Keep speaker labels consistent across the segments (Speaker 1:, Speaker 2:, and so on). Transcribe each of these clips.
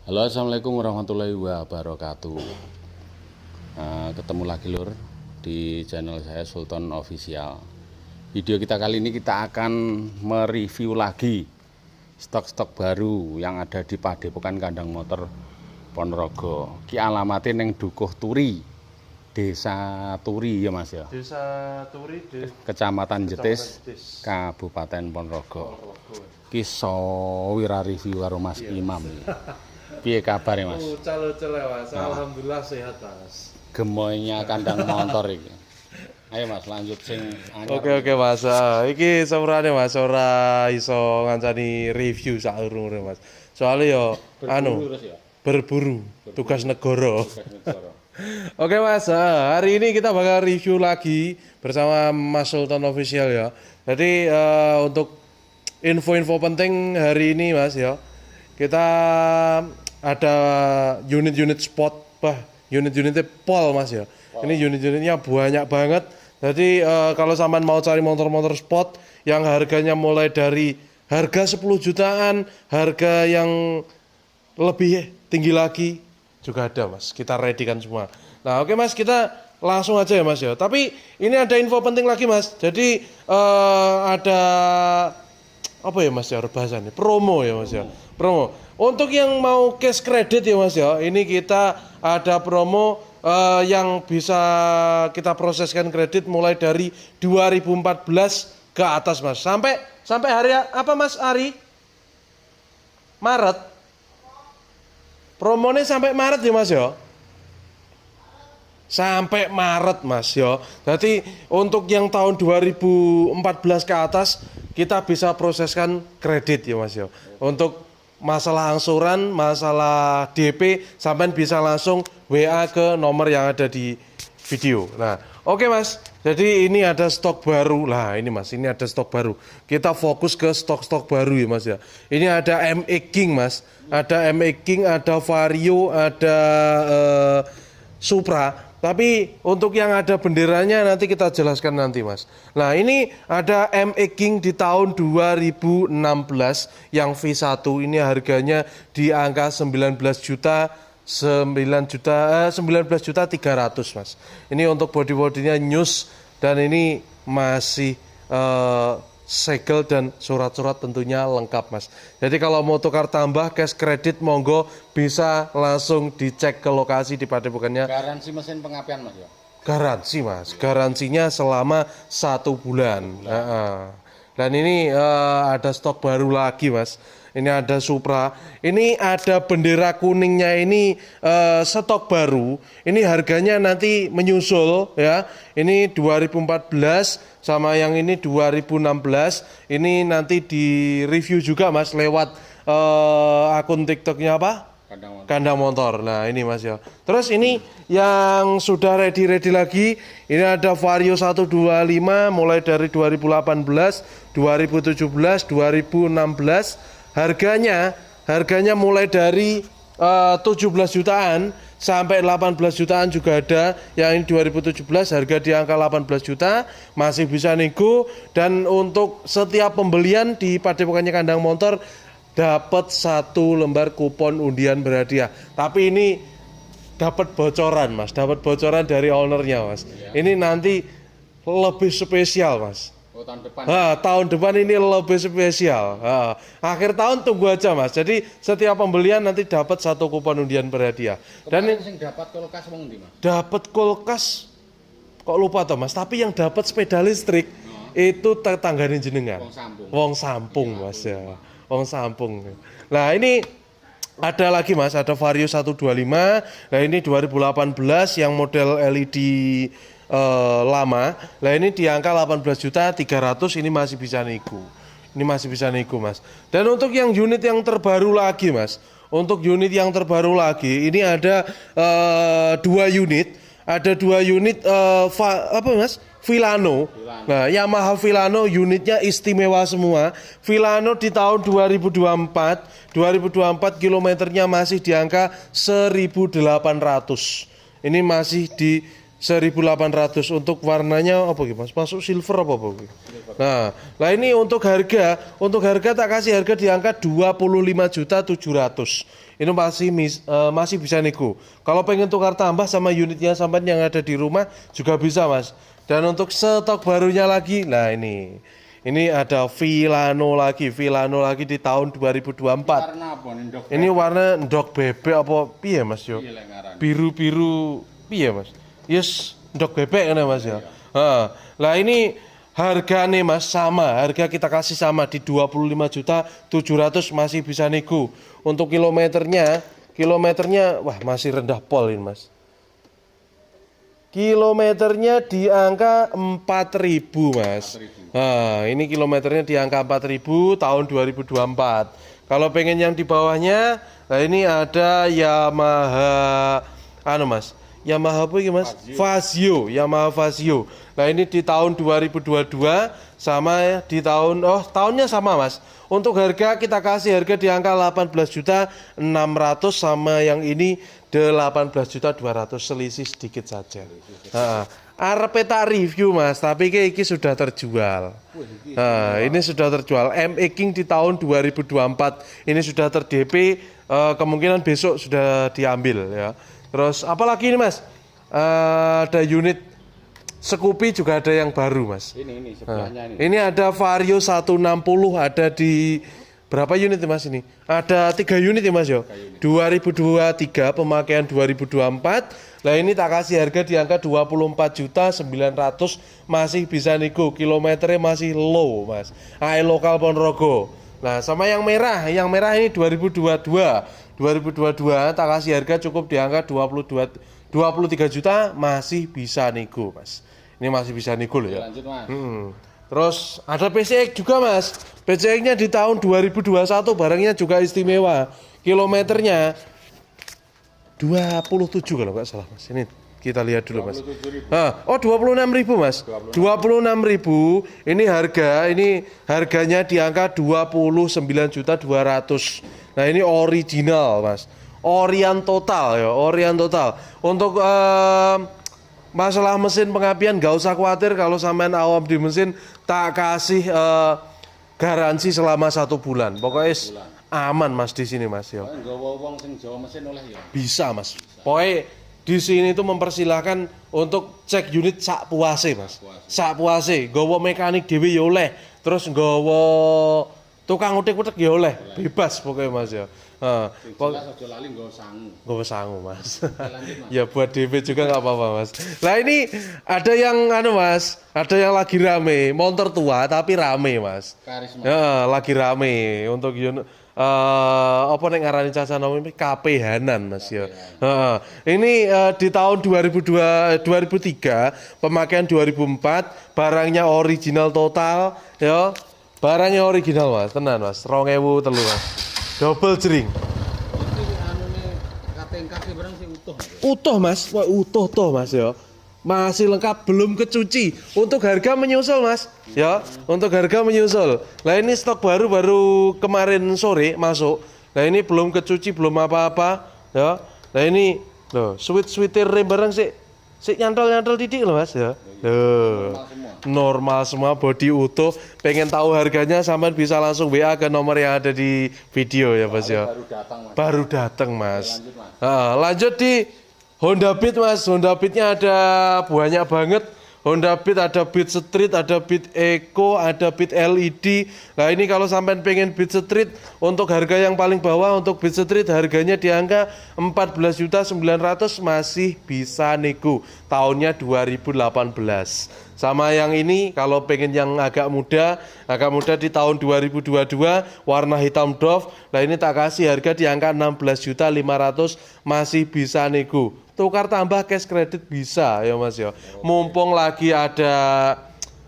Speaker 1: Halo, assalamualaikum warahmatullahi wabarakatuh. Ketemu lagi lur di channel saya Sultan Official. Video kita kali ini kita akan mereview lagi stok-stok baru yang ada di Padepokan Kandang Motor Ponorogo. Ki alamatnya neng Dukuh Turi, Desa Turi ya Mas ya.
Speaker 2: Desa Turi,
Speaker 1: Kecamatan Jetis, Kabupaten Ponorogo. Ki wira review karo Mas Imam. Piye kabar ya Mas?
Speaker 2: Cale-cale Mas, alhamdulillah sehat Mas.
Speaker 1: Gemoynya kandang motor iki. Ayo Mas lanjut sing anyar.
Speaker 2: Oke Mas, iki sebenarnya Mas ora iso ngancani review saurung Mas. Soalnya yo berburu tugas negara. Oke Mas, hari ini kita bakal review lagi bersama Mas Sultan Official ya. Jadi untuk info-info penting hari ini Mas ya, kita ada unit-unit spot, unit-unitnya pol Mas ya. Ini unit-unitnya banyak banget. Jadi kalau sampean mau cari motor-motor spot yang harganya mulai dari harga 10 jutaan, harga yang lebih tinggi lagi juga ada Mas. Kita ready kan semua. Nah oke Mas, kita langsung aja ya Mas ya. Tapi ini ada info penting lagi Mas. Jadi ada apa ya Mas ya bahasannya? Promo ya Mas ya. Promo. Untuk yang mau cash credit ya Mas ya, ini kita ada promo yang bisa kita proseskan kredit mulai dari 2014 ke atas Mas. Sampai hari apa Mas Ari? Maret. Promonya sampai Maret ya Mas ya. Sampai Maret Mas ya. Jadi untuk yang tahun 2014 ke atas kita bisa proseskan kredit ya Mas ya. Untuk masalah angsuran, masalah DP, sampean bisa langsung WA ke nomor yang ada di video. Nah, oke Mas. Jadi ini ada stok baru. Lah, ini Mas, ini ada stok baru. Kita fokus ke stok-stok baru ya Mas ya. Ini ada ME King Mas. Ada ME King, ada Vario, ada Supra. Tapi untuk yang ada benderanya nanti kita jelaskan nanti Mas. Nah ini ada ME King di tahun 2016 yang V1, ini harganya di angka 19 juta 300 Mas. Ini untuk body-bodinya news dan ini masih segel dan surat-surat tentunya lengkap Mas. Jadi kalau mau tukar tambah cash kredit monggo bisa langsung dicek ke lokasi di Padepokannya.
Speaker 1: Garansi mesin pengapian Mas ya?
Speaker 2: Garansi Mas, garansinya selama 1 bulan. Dan ini ada stok baru lagi Mas. Ini ada Supra, ini ada bendera kuningnya, ini stok baru. Ini harganya nanti menyusul ya. Ini 2014 sama yang ini 2016. Ini nanti di review juga Mas lewat akun TikToknya apa? Kandang motor. Nah ini Mas ya. Terus ini yang sudah ready lagi. Ini ada Vario 125 mulai dari 2018, 2017, 2016. Harganya mulai dari 17 jutaan sampai 18 jutaan juga ada. Yang ini 2017 harga di angka 18 juta, masih bisa nego. Dan untuk setiap pembelian di Padepokannya Kandang Motor dapat 1 lembar kupon undian berhadiah. Tapi ini dapat bocoran Mas, dapat bocoran dari ownernya Mas. Ini nanti lebih spesial Mas.
Speaker 1: Tahun depan.
Speaker 2: Tahun depan ini lebih spesial. Akhir tahun tunggu aja Mas. Jadi setiap pembelian nanti dapat 1 kupon undian berhadiah. Dan
Speaker 1: yang dapat kulkas wong ndi Mas?
Speaker 2: Dapat kulkas kok lupa toh Mas, tapi yang dapat sepeda listrik itu tetanggane jenengan. Wong Sampung Mas ya. Wong Sampung. Nah, ini ada lagi Mas, ada Vario 125. Nah, ini 2018 yang model LED lama. Nah ini di angka 18.300.000 ini masih bisa nego. Ini masih bisa nego Mas. Dan untuk yang unit yang terbaru lagi Mas. Untuk unit yang terbaru lagi ini ada 2 unit. Ada 2 unit apa Mas? Vilano. Nah, Yamaha Vilano unitnya istimewa semua. Vilano di tahun 2024 kilometernya masih di angka 1.800. Ini masih di 1.800. Untuk warnanya apa gitu Mas? Masuk silver apa gitu? Nah ini untuk harga tak kasih harga di angka 25.700.000. Ini masih bisa nego. Kalau pengen tukar tambah sama unitnya sampai yang ada di rumah juga bisa Mas. Dan untuk stok barunya lagi, nah ini ada Villano lagi di tahun 2024.
Speaker 1: Warna apa nih, Dok?
Speaker 2: Ini warna ndok bebek apa piye Mas yo?
Speaker 1: Iya, lek ngaran.
Speaker 2: Biru-biru piye Mas? Yes, ndok bebek kan Mas ya. Lah ini harganya Mas harga kita kasih sama di 25.700.000 masih bisa nego. Untuk kilometernya wah masih rendah pol ini Mas. Kilometernya di angka 4.000 Mas. Nah, ini kilometernya di angka 4.000 tahun 2024. Kalau pengen yang di bawahnya, nah ini ada Yamaha Mas. Yamaha apa ini Mas? Fazio, Yamaha Fazio. Nah, ini di tahun 2022 sama di tahunnya sama Mas. Untuk harga kita kasih harga di angka 18.600.000 sama yang ini 18.200.000, selisih sedikit saja. Arep tak review Mas, tapi iki sudah terjual. Nah, ini sudah terjual. ME King di tahun 2024 ini sudah ter-DP, kemungkinan besok sudah diambil ya. Terus apalagi ini Mas? Ada unit Scoopy juga ada yang baru Mas.
Speaker 1: Ini sebelahnya ini.
Speaker 2: Ini ada Vario 160 ada di berapa unit Mas ini? Ada 3 unit ya Mas yo. 2023 pemakaian 2024. Nah ini tak kasih harga di angka 24.900.000 masih bisa nego. Kilometernya masih low Mas. AE lokal Ponorogo. Nah sama yang merah ini 2022 tak kasih harga cukup di angka 23 juta masih bisa nego Mas. Ini masih bisa nego loh ya.
Speaker 1: Lanjut Mas.
Speaker 2: Terus ada PCX juga Mas. PCX-nya di tahun 2021 barangnya juga istimewa. Kilometernya 27 kalau nggak salah Mas. Ini kita lihat dulu Mas. 26.000 Mas. 26.000. Ini harganya di angka 29.200.000. Nah ini original Mas. Orian total. Untuk masalah mesin pengapian gak usah khawatir, kalau sampean awam di mesin tak kasih garansi selama 1 bulan. Pokoknya aman Mas di sini Mas ya. Bisa Mas. Pokoknya di sini itu mempersilahkan untuk cek unit sak puase Mas. Sak puase, nggawa mekanik dhewe ya oleh. Terus nggawa tukang utek-utek ya oleh. Bebas pokoknya Mas ya. Nggawa sangu Mas. Ya buat DP juga nggak apa-apa Mas. Nah ini ada yang Mas, ada yang lagi rame, motor tua tapi rame Mas.
Speaker 1: Karisma.
Speaker 2: Ya lagi rame untuk apa nek ngarani caca namanya KP Hanan Mas ya. Ini di tahun 2003, pemakaian 2004, barangnya original total ya. Barangnya original Mas, tenan Mas. 2003 Mas. Double jering.
Speaker 1: Kaki barang sih utuh.
Speaker 2: Utuh Mas, wah utuh toh Mas ya. Masih lengkap, belum kecuci. Untuk harga menyusul Mas, ya. Untuk harga menyusul. Nah ini stok baru kemarin sore masuk. Nah ini belum kecuci, belum apa-apa, ya. Nah ini loh, sweet-sweeter rem barang sih nyantol titik loh Mas ya. Normal semua, body utuh. Pengen tahu harganya sampean bisa langsung WA ke nomor yang ada di video ya Mas ya. Baru datang Mas. Lanjut di Honda Beat Mas. Honda Beat-nya ada banyak banget. Honda Beat ada Beat Street, ada Beat Eco, ada Beat LED. Nah ini kalau sampai pengen Beat Street, untuk harga yang paling bawah untuk Beat Street harganya di angka 14.900.000 masih bisa nego. Tahunnya 2018. Sama yang ini kalau pengen yang agak muda di tahun 2022 warna hitam doff. Nah ini tak kasih harga di angka 16.500.000 masih bisa nego. Tukar tambah cash kredit bisa ya Mas ya. Mumpung lagi ada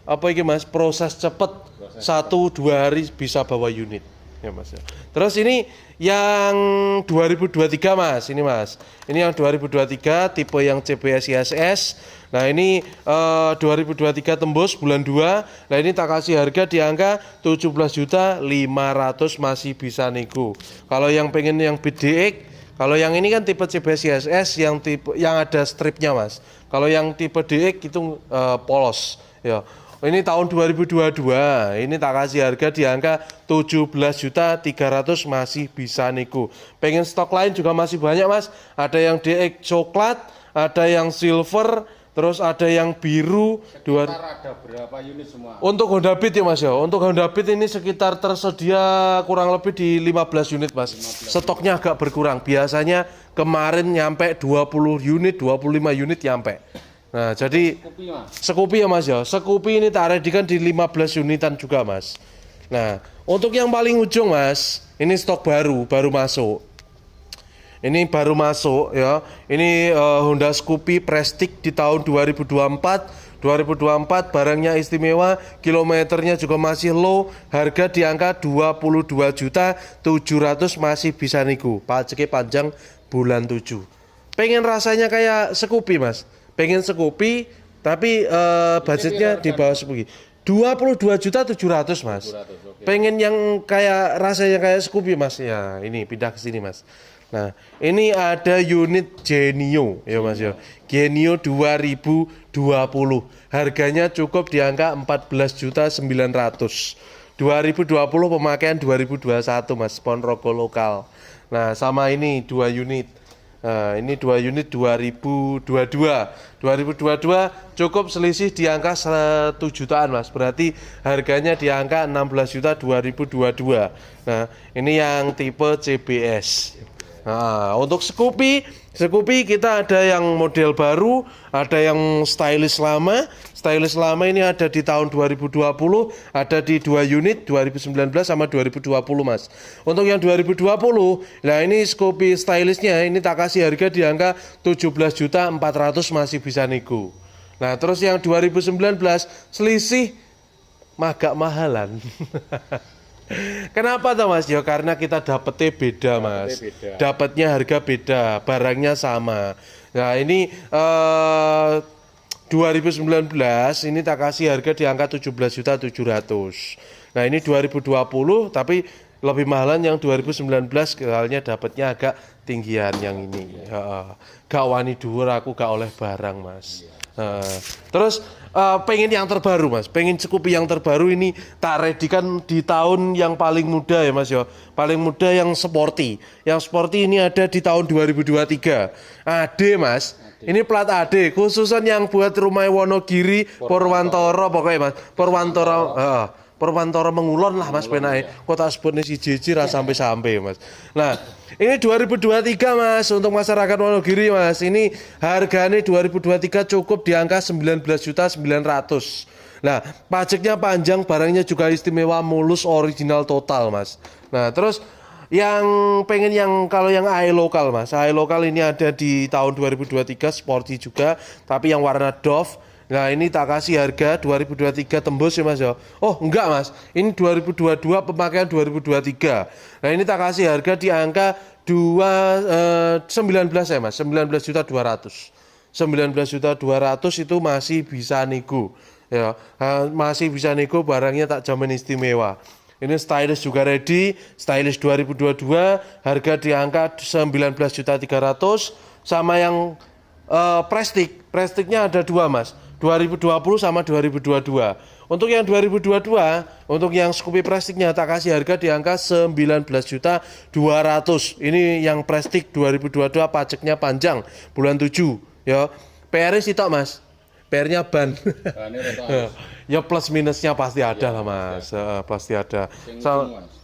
Speaker 2: apa ini Mas, proses cepet 1-2 hari bisa bawa unit ya Mas ya. Terus ini yang 2023 Mas, ini Mas. Ini yang 2023 tipe yang CBS ISS. Nah ini 2023 tembus bulan 2. Nah ini tak kasih harga di angka 17.500.000 masih bisa nego. Kalau yang pengen yang BDX, Kalau yang ini kan tipe CBS CSS yang ada stripnya mas. Kalau yang tipe DX itu polos ya. Ini tahun 2022, ini tak kasih harga di angka 17.300.000 masih bisa nego. Pengen stok lain juga masih banyak mas. Ada yang DX coklat, ada yang silver, terus ada yang biru.
Speaker 1: Sekitar ada berapa unit semua?
Speaker 2: Untuk Honda Beat ya mas ya. Untuk Honda Beat ini sekitar tersedia kurang lebih di 15 unit mas. Stoknya agak berkurang. Biasanya kemarin nyampe 20 unit, 25 unit nyampe. Nah, jadi Scoopy ya mas ya. Scoopy ini tak readykan di 15 unitan juga mas. Nah, untuk yang paling ujung mas, ini stok baru masuk. Ini baru masuk ya. Ini Honda Scoopy Prestige di tahun 2024. 2024 barangnya istimewa, kilometernya juga masih low, harga di angka 22.700.000 masih bisa nego. Pajaknya panjang bulan 7. Pengen rasanya kayak Scoopy mas. Pengen Scoopy tapi budgetnya di bawah Scoopy. 22.700.000 mas. Pengen yang kayak rasanya kayak Scoopy mas. Ya, ini pindah ke sini mas. Nah, ini ada unit Genio ya mas ya. Genio 2020. Harganya cukup di angka 14.900.000. 2020 pemakaian 2021 mas, Ponorogo lokal. Nah, sama ini 2 unit. Nah, ini 2 unit 2022. 2022 cukup selisih di angka 1 jutaan mas. Berarti harganya di angka 16.2022. Nah, ini yang tipe CBS. Nah, untuk Scoopy kita ada yang model baru, ada yang stylish lama. Stylish lama ini ada di tahun 2020, ada di 2 unit 2019 sama 2020 mas. Untuk yang 2020, nah ini Scoopy stylishnya ini tak kasih harga di angka 17.400.000 masih bisa nego. Nah terus yang 2019 selisih agak mahalan. Kenapa tuh mas? Ya karena kita dapetnya beda mas. Dapatnya harga beda, barangnya sama. Nah ini 2019 ini tak kasih harga di angka 17.700.000. Nah ini 2020 tapi lebih mahalan yang 2019 soalnya dapatnya agak tinggian yang ini. Gak wani dhuwur aku gak oleh barang mas. Terus pengen yang terbaru mas, pengen Scoopy yang terbaru ini tak readykan di tahun yang paling muda ya mas ya. Paling muda yang sporty. Yang sporty ini ada di tahun 2023. AD mas. Ini plat AD, khususan yang buat rumah Wonogiri, Purwantoro pokoknya mas. Purwantoro Mengulon lah mas penai. Kota sebutnya si Jiji sampai mas. Nah ini 2023 mas untuk masyarakat Wonogiri mas. Ini harganya 2023 cukup di angka 19.900.000. Nah pajaknya panjang, barangnya juga istimewa, mulus, original total mas. Nah terus yang pengen yang kalau yang AI lokal mas, AI lokal ini ada di tahun 2023 sporty juga, tapi yang warna doff. Nah ini tak kasih harga 2023 tembus ya mas ya. Oh enggak mas, ini 2022 pemakaian 2023. Nah ini tak kasih harga di angka 19 ya mas, 19.200.000. 19.200.000 itu masih bisa nego ya, masih bisa nego, barangnya tak jamin istimewa. Ini stylish juga ready, stylish 2022, harga di angka 19.300.000. Sama yang Prestige-nya ada 2 mas, 2020 sama 2022. Untuk yang 2022, untuk yang Scoopy Prestige-nya tak kasih harga di angka 19.200.000. Ini yang Prestige 2022, pajaknya panjang bulan 7 ya. PR-nya sitok mas, PR-nya ban. Ya plus minusnya pasti ada lah mas, pasti ada.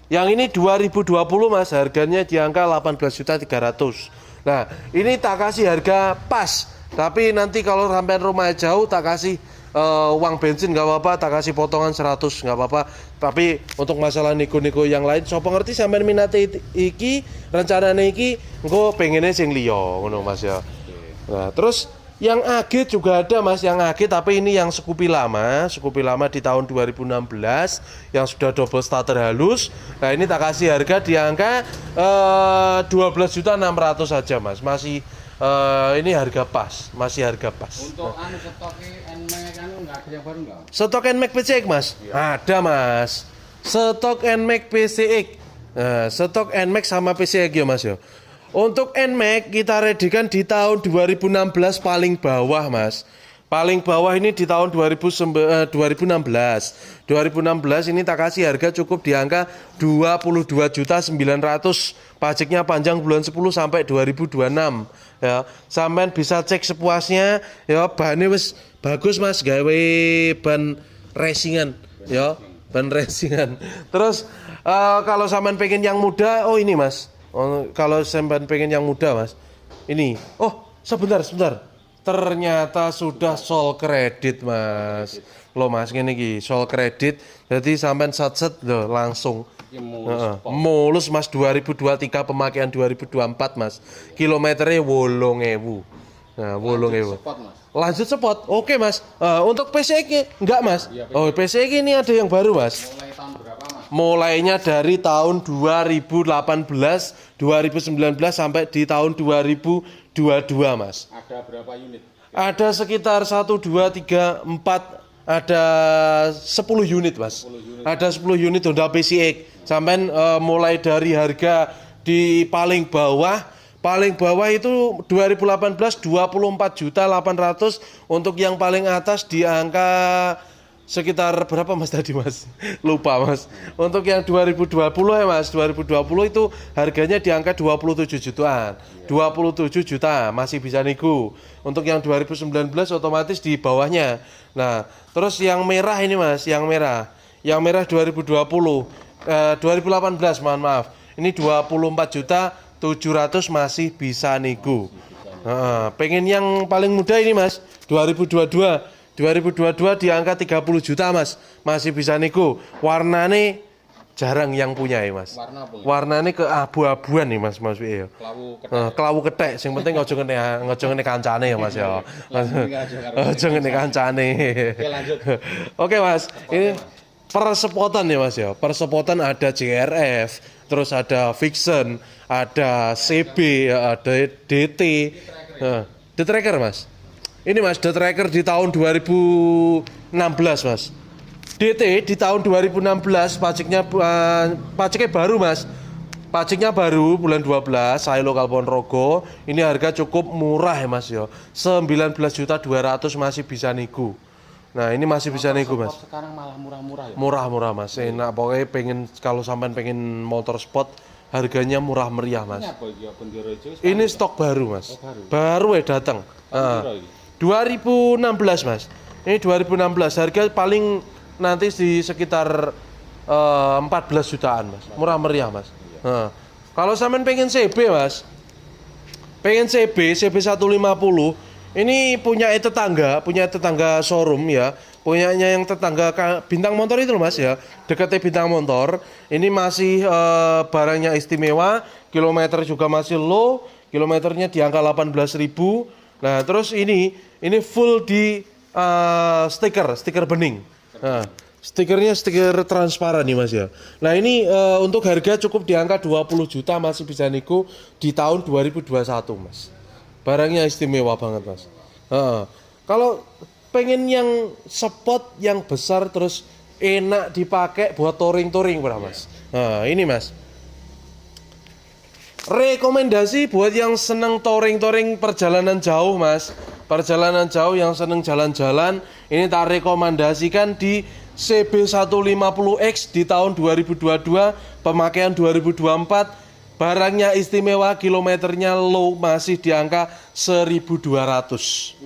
Speaker 2: Yang ini 2020 mas, harganya di angka 18.300.000. Nah ini tak kasih harga pas, tapi nanti kalau sampai rumah jauh tak kasih uang bensin nggak apa-apa, tak kasih potongan 100 nggak apa-apa. Tapi untuk masalah nego-nego yang lain, sopo ngerti sampai minate iki, rencananya iki, engko pengennya sing liyo, ngono mas ya. Nah terus yang AG juga ada mas, yang AG tapi ini yang Scoopy lama di tahun 2016 yang sudah double starter halus. Nah ini tak kasih harga di angka 12.600.000 saja mas, masih ini harga pas, masih harga pas.
Speaker 1: Untuk stoknya NMAX kan nggak ada yang baru nggak?
Speaker 2: Stok NMAX PCX mas? Iya. Ada mas, stok NMAX PCX. Stok NMAX sama PCX ya mas ya. Untuk NMAX kita readykan di tahun 2016 paling bawah, Mas. Paling bawah ini di tahun 2016. 2016 ini tak kasih harga cukup di angka 22.900.000. Pajaknya panjang bulan 10 sampai 2026 ya. Sampean bisa cek sepuasnya ya, bahannya wis bagus Mas, gawe ban racingan ya, ban racingan. Terus kalau sampean pengen yang muda, oh ini Mas. Kalau sampean pengen yang muda Mas. Ini. Oh, sebentar. Ternyata sudah sol kredit Mas. Loh Mas, ngene iki, sol kredit. Jadi sampean set loh langsung mulus Mas. 2023 pemakaian 2024 Mas. Kilometernya 8.000. Nah, 8.000. Lanjut spot. Oke Mas. Untuk PCX enggak Mas? Ya, oh, PCX ini ada yang baru Mas. Mulai tahun berapa Mas? Mulainya dari tahun 2018, 2019 sampai di tahun 2022 Mas.
Speaker 1: Ada berapa unit?
Speaker 2: Ada sekitar 1, 2, 3, 4, ada 10 unit Mas. 10 unit. Ada 10 unit Honda PCX. Sampai mulai dari harga di paling bawah itu 2018 24.800.000, untuk yang paling atas di angka sekitar berapa Mas tadi Mas? Lupa Mas. Untuk yang 2020 ya Mas, 2020 itu harganya di angka 27 jutaan. 27 juta masih bisa nego. Untuk yang 2019 otomatis di bawahnya. Nah, terus yang merah ini Mas, yang merah 2018 mohon maaf. Ini 24.700.000 masih bisa nego. Pengen yang paling muda ini Mas, 2022 di angka 30 juta Mas, masih bisa nego. Warnanya jarang yang punya ya Mas. Warnanya ke abu-abuan nih Mas ya. Kelawu ketek, yang penting ojo ngene kancane ya Mas ya. Ojo ngene kancane. Oke lanjut. Oke Mas, ini persepotan ya Mas ya. Persepotan ada JRF, terus ada Vixen, ada CB, ada DT. The Tracker Mas. Ini Mas, The Tracker di tahun 2016 Mas. DT di tahun 2016 pajaknya baru Mas. Pajaknya baru bulan 12, saya lokal Ponorogo. Ini harga cukup murah ya Mas ya. 19.200.000 masih bisa nego. Nah, ini masih bisa nego Mas.
Speaker 1: Sekarang malah murah-murah ya.
Speaker 2: Murah Mas. Enak pokoknya kalau sampean pengen motor sport harganya murah meriah Mas. Ini stok baru Mas. Baru ya datang. 2016 Mas. Ini 2016 harga paling nanti di sekitar 14 jutaan Mas. Murah meriah Mas. Kalau sampean pengen CB Mas. Pengen CB 150. Ini punya tetangga showroom ya. Punyanya yang tetangga Bintang Motor itu loh Mas ya. Dekatnya Bintang Motor. Ini masih barangnya istimewa, kilometer juga masih low, kilometernya di angka 18.000. Nah, terus ini full di stiker bening. Nah, stikernya stiker transparan nih Mas ya. Nah, ini untuk harga cukup di angka 20 juta masih bisa nego di tahun 2021 Mas. Barangnya istimewa banget Mas. Kalau pengen yang spot yang besar terus enak dipakai buat touring berapa Mas? Nah, ini Mas. Rekomendasi buat yang seneng touring perjalanan jauh Mas. Perjalanan jauh yang seneng jalan-jalan, ini tak rekomendasikan di CB150X di tahun 2022, pemakaian 2024. Barangnya istimewa, kilometernya low masih di angka 1.200.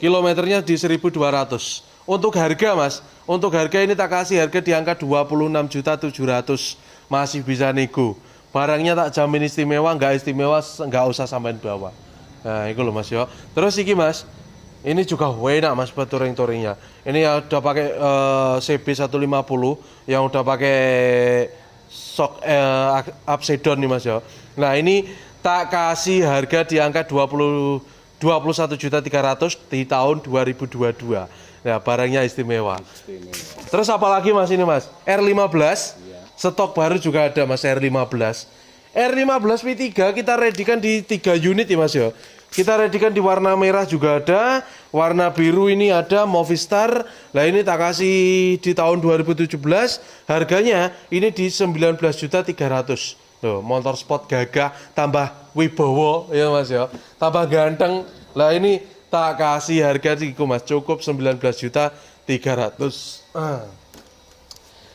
Speaker 2: Kilometernya di 1.200. Untuk harga Mas, untuk harga ini tak kasih harga di angka 26.700.000 masih bisa nego. Barangnya tak jamin istimewa, nggak usah sampein bawa. Nah, itu loh Mas yo. Terus iki Mas, ini juga enak Mas buat touring-touringnya. Ini yang udah pakai CB150, yang udah pakai shock upside down nih Mas yo. Nah, ini tak kasih harga di angka 21.300.000 di tahun 2022. Nah, barangnya istimewa. Terus apa lagi Mas ini Mas? R15. Stok baru juga ada Mas R15. R15 V3 kita readykan di 3 unit ya Mas ya. Kita readykan di warna merah juga ada, warna biru ini ada Movistar. Nah, ini tak kasih di tahun 2017. Harganya ini di 19.300.000. Loh, motor sport gagah tambah wibowo ya Mas ya. Tambah ganteng. Lah ini tak kasih harga iku Mas, cukup 19.300.000.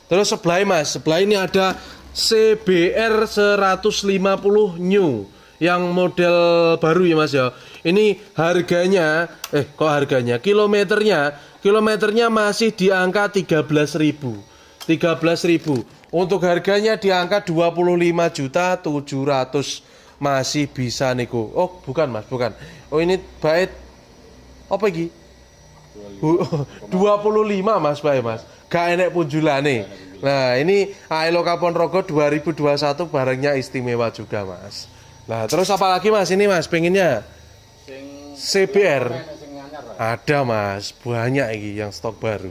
Speaker 2: Terus sebelah Mas, sebelah ini ada CBR 150 new yang model baru ya Mas ya. Ini harganya kilometernya masih di angka 13.000. 13.000. Untuk harganya di angka 25.700.000 masih bisa niku. Oh, bukan Mas, bukan. Oh, ini bait apa iki? 25 Mas, bae Mas. Gak enek punjulane. Nah, ini Lokal Ponorogo 2021 barangnya istimewa juga, Mas. Nah, terus apa lagi Mas ini Mas pengennya? CBR. Ada Mas, banyak ini yang stok baru.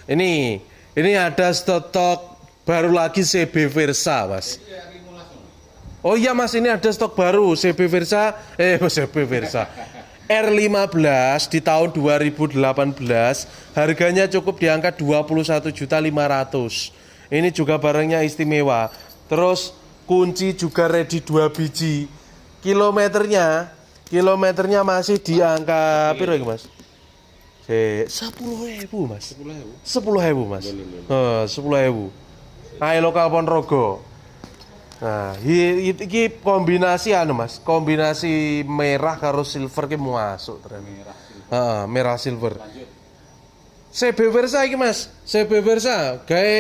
Speaker 2: Ini ada stok baru lagi CB Versa, Mas. Oh iya Mas, ini ada stok baru CB Versa, R15 di tahun 2018, harganya cukup di angka 21.500.000. Ini juga barangnya istimewa. Terus kunci juga ready 2 biji. Kilometernya masih di angka piro iki Mas? 10.000 Mas. 10.000 Mas. 10.000. Lokal Ponorogo. Nah, iki kombinasi Mas, kombinasi merah karo silver ki masuk ternyata. Merah silver. CB Versa iki Mas, CB Versa gawe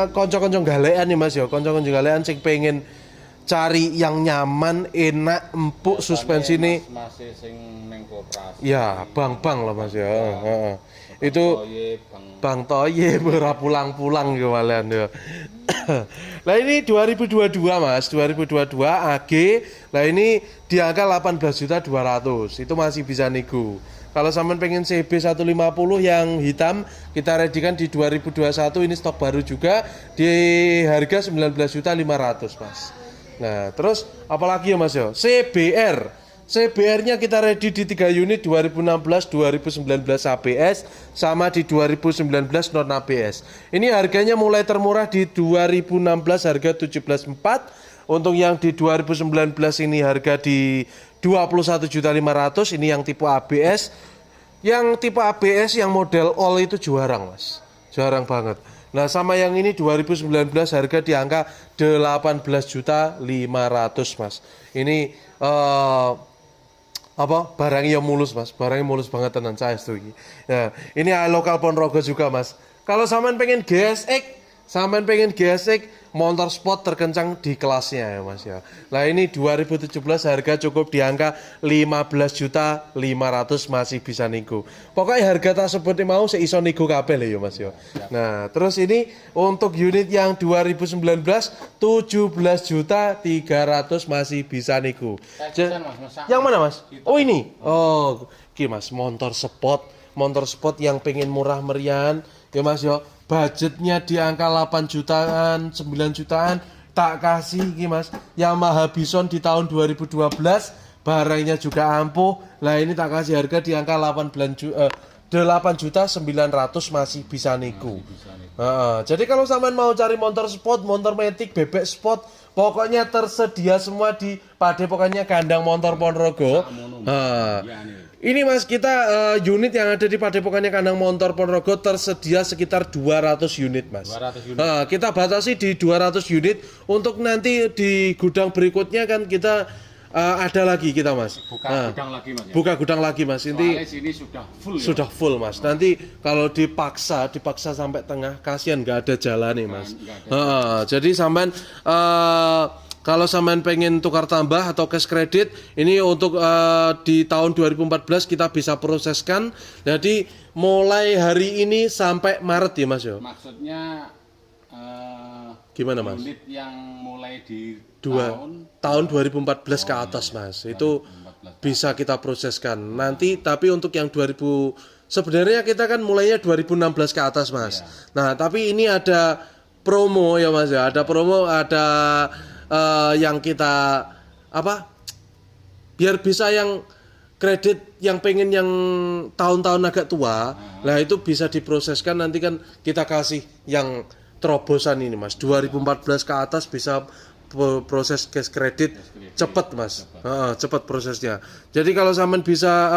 Speaker 2: kanca-kanca galekan nih Mas ya, kanca-kanca galekan sing pengen cari yang nyaman, enak, empuk suspensi ini.
Speaker 1: Masih sing ning koperasi.
Speaker 2: Ya, bang-bang lah Mas ya. Itu Bang Toye ora pulang-pulang ya walian ya. Nah ini 2022 Mas, 2022 AG. Nah ini di angka 18.200.000. Itu masih bisa nego. Kalau sampean pengen CB 150 yang hitam, kita readikan di 2021, ini stok baru juga di harga 19.500.000 Mas. Nah, terus apalagi ya Mas ya? CBR-nya kita ready di 3 unit 2016, 2019 ABS sama di 2019 non ABS. Ini harganya mulai termurah di 2016 harga 17.4. Untuk yang di 2019 ini harga di 21.500.000. Ini yang tipe ABS. Yang tipe ABS yang model all itu jarang Mas. Jarang banget. Nah, sama yang ini 2019 harga di angka 18.500.000 Mas. Ini barangnya mulus Mas, barangnya mulus banget tenan saya setuju. Nah, ini Lokal Ponorogo juga Mas. Kalau sampean pengen GSX, motor sport terkencang di kelasnya ya Mas ya. Nah ini 2017 harga cukup di angka 15.500.000 masih bisa nego. Pokoknya harga tersebut mau seiso nego kabeh ya Mas ya. Nah terus ini untuk unit yang 2019 17.300.000 masih bisa nego. Yang mana Mas? Oh ini. Oh oke Mas, motor sport yang pengen murah merian ya Mas ya. Budgetnya di angka 8 jutaan, 9 jutaan, tak kasih iki Mas. Yamaha Bison di tahun 2012, barangnya juga ampuh. Lah ini tak kasih harga di angka 8.900.000 masih bisa nego. Jadi kalau sampean mau cari motor sport, motor metik, bebek sport, pokoknya tersedia semua di Padepokannya Kandang Motor Ponorogo. Ini Mas, kita unit yang ada di Padepokannya Kandang Motor Ponorogo tersedia sekitar 200 unit Mas. 200 unit. Kita batasi di 200 unit. Untuk nanti di gudang berikutnya kan kita ada lagi kita Mas. Buka gudang lagi Mas. Ya? Buka gudang lagi Mas. Ini sudah full. Sudah full Mas. Nanti kalau dipaksa sampai tengah, kasihan nggak ada jalan nih Mas. Jadi sampean kalau sampean pengen tukar tambah atau cash kredit, ini untuk di tahun 2014 kita bisa proseskan. Jadi mulai hari ini sampai Maret ya Mas yo. Maksudnya gimana Mas? Unit yang mulai di tahun 2014 ke atas Mas. Itu bisa kita proseskan. Nanti tapi untuk yang 2000 sebenarnya kita kan mulainya 2016 ke atas Mas. Nah, tapi ini ada promo ya Mas ya. Ada promo, ada yang kita biar bisa yang kredit yang pengen yang tahun-tahun agak tua, lah itu bisa diproseskan nanti kan kita kasih yang terobosan ini Mas. 2014 ke atas bisa proses cash kredit cepet Mas. Cepet prosesnya. Jadi kalau sampean bisa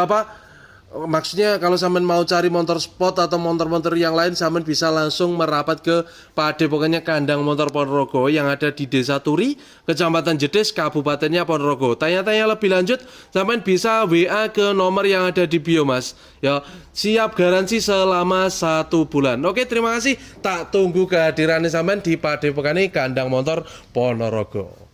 Speaker 2: maksudnya kalau sampean mau cari motor sport atau motor-motor yang lain, sampean bisa langsung merapat ke Padepokannya Kandang Motor Ponorogo yang ada di Desa Turi, Kecamatan Jedes, Kabupatennya Ponorogo. Tanya-tanya lebih lanjut, sampean bisa WA ke nomor yang ada di bio Mas. Ya, siap garansi selama 1 bulan. Oke, terima kasih. Tak tunggu kehadirannya sampean di Padepokannya Kandang Motor Ponorogo.